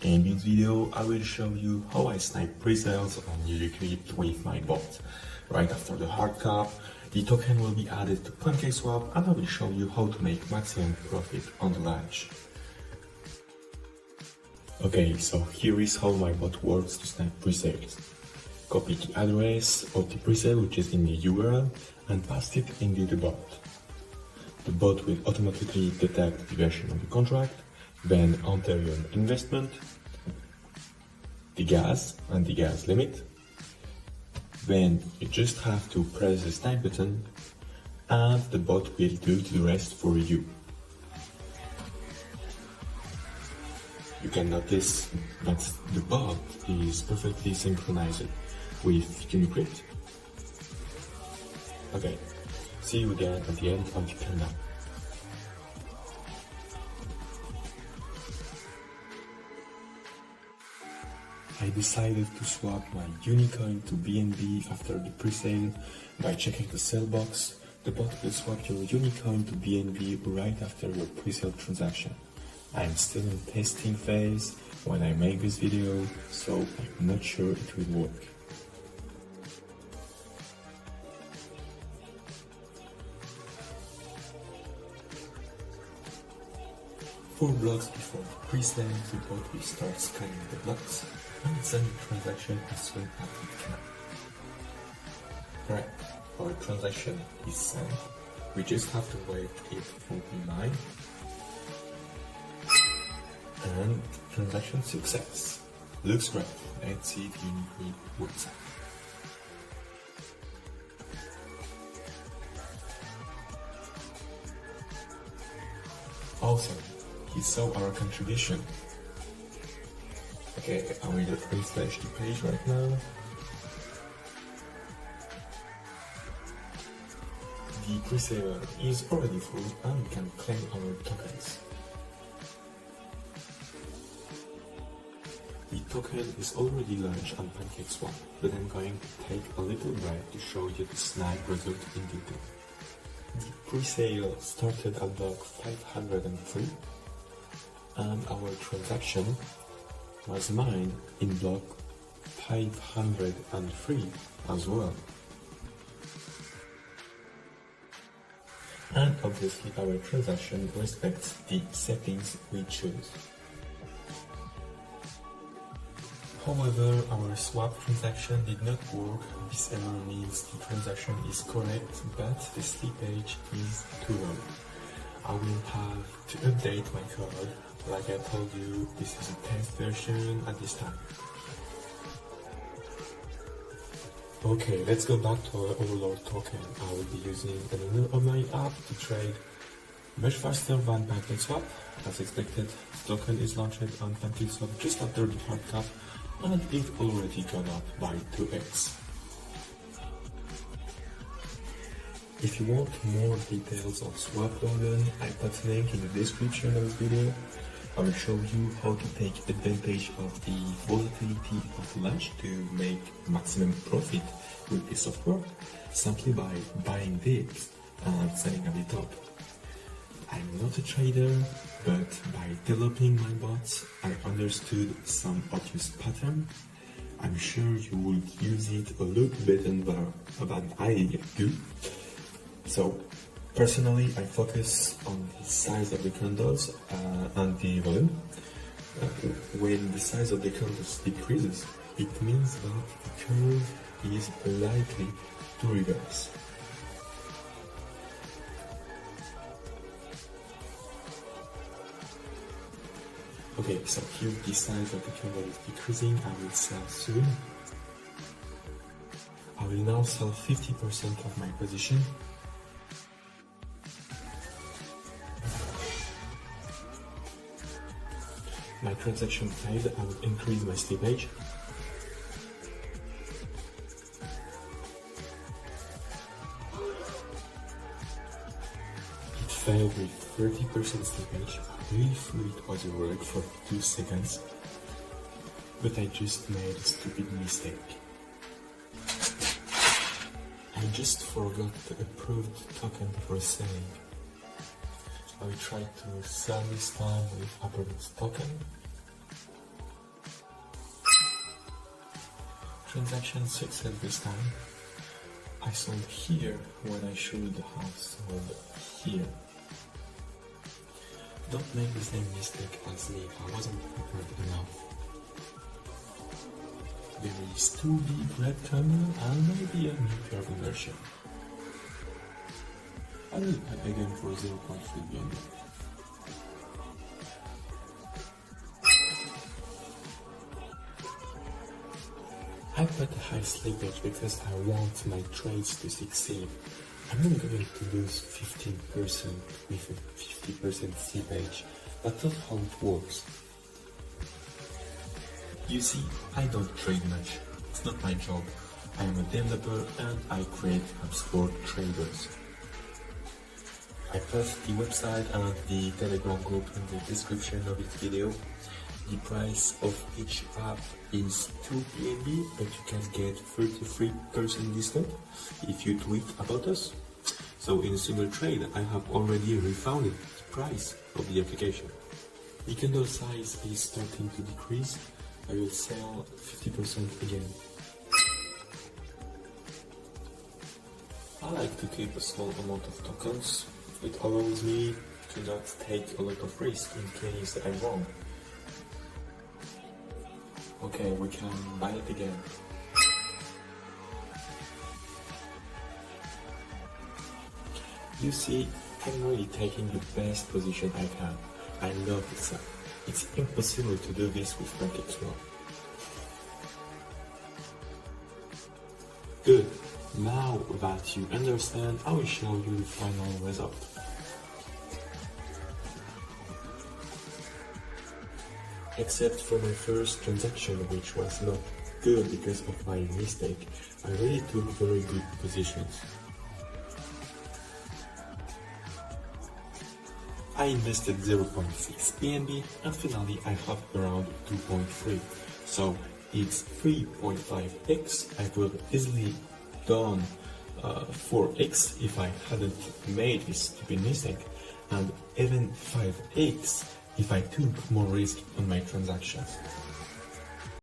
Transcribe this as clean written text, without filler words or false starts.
In this video, I will show you how I snipe pre-sales on Unicrypt with my bot. Right after the hard cap, the token will be added to Pancakeswap and I will show you how to make maximum profit on the launch. Okay, so here is how my bot works to snipe pre-sales. Copy the address of the pre-sale which is in the URL and paste it into the bot. The bot will automatically detect the version of the contract, then enter your investment, the gas and the gas limit. Then you just have to press the snipe button and the bot will do the rest for you. You can notice that the bot is perfectly synchronized with Unicrypt. Okay, see you again at the end of the canal. I decided to swap my Unicoin to BNB after the pre-sale by checking the sell box. The bot will swap your Unicoin to BNB right after your pre-sale transaction. I'm still in testing phase when I make this video, so I'm not sure it will work. Four blocks before the pre-sale, the bot will start scanning the blocks and send the transaction as soon as it can. Right, our transaction is sent. We just have to wait it for the mine. And transaction success. Looks great. Let's see if Unicrypt works out. Awesome. He saw our contribution. Okay, I will refresh the page right now. The pre-sale is already full and we can claim our tokens. The token is already launched on Pancakeswap, but I'm going to take a little break to show you the snipe result in detail. The pre-sale started at block 503 and our transaction was mined in block 503 as well. And obviously our transaction respects the settings we choose. However, our swap transaction did not work. This error means the transaction is correct, but the slippage is too low. I will have to update my code. Like I told you, this is a test version at this time. Okay, let's go back to our overload token. I will be using another online app to trade much faster than Pancakeswap. As expected, the token is launched on Pancakeswap just after the hard cap and it already gone up by 2x. If you want more details on swap order, I put a link in the description of this video. I will show you how to take advantage of the volatility of the launch to make maximum profit with this software, simply by buying dips and selling at the top. I'm not a trader, but by developing my bots, I understood some obvious pattern. I'm sure you will use it a little better than I do. So, personally, I focus on the size of the candles and the volume. When the size of the candles decreases, it means that the curve is likely to reverse. Okay, so here the size of the candle is decreasing. I will sell soon. I will now sell 50% of my position. My transaction failed. I will increase my slippage. It failed with 30% slippage. If it was a work for 2 seconds, but I just made a stupid mistake. I just forgot the approved token for selling. I will try to sell this time with approved token. transaction success this time. I sold here when I should have sold here. Don't make the same mistake as me, I wasn't prepared enough. There is 2 big red candle and maybe a new conversion. I will buy again for 0.3 BNB. I put a high slippage because I want my trades to succeed. I'm not going to lose 15% with a 50% slippage. That's not how it works. You see, I don't trade much. It's not my job. I am a developer and I create apps for traders. I post the website and the Telegram group in the description of this video. The price of each app is 2 BNB, but you can get 33% discount if you tweet about us. So in a single trade, I have already refunded the price of the application. The candle size is starting to decrease. I will sell 50% again. I like to keep a small amount of tokens. It allows me to not take a lot of risk in case I'm wrong. Okay, we can buy it again. You see, I'm really taking the best position I can. I love this app. It's impossible to do this with Pancakeswap. Good. Now that you understand, I will show you the final result. Except for my first transaction, which was not good because of my mistake, I really took very good positions. I invested 0.6 BNB and finally I have around 2.3, so it's 3.5x. I could easily done 4x if I hadn't made this stupid mistake, and even 5x if I took more risk on my transactions.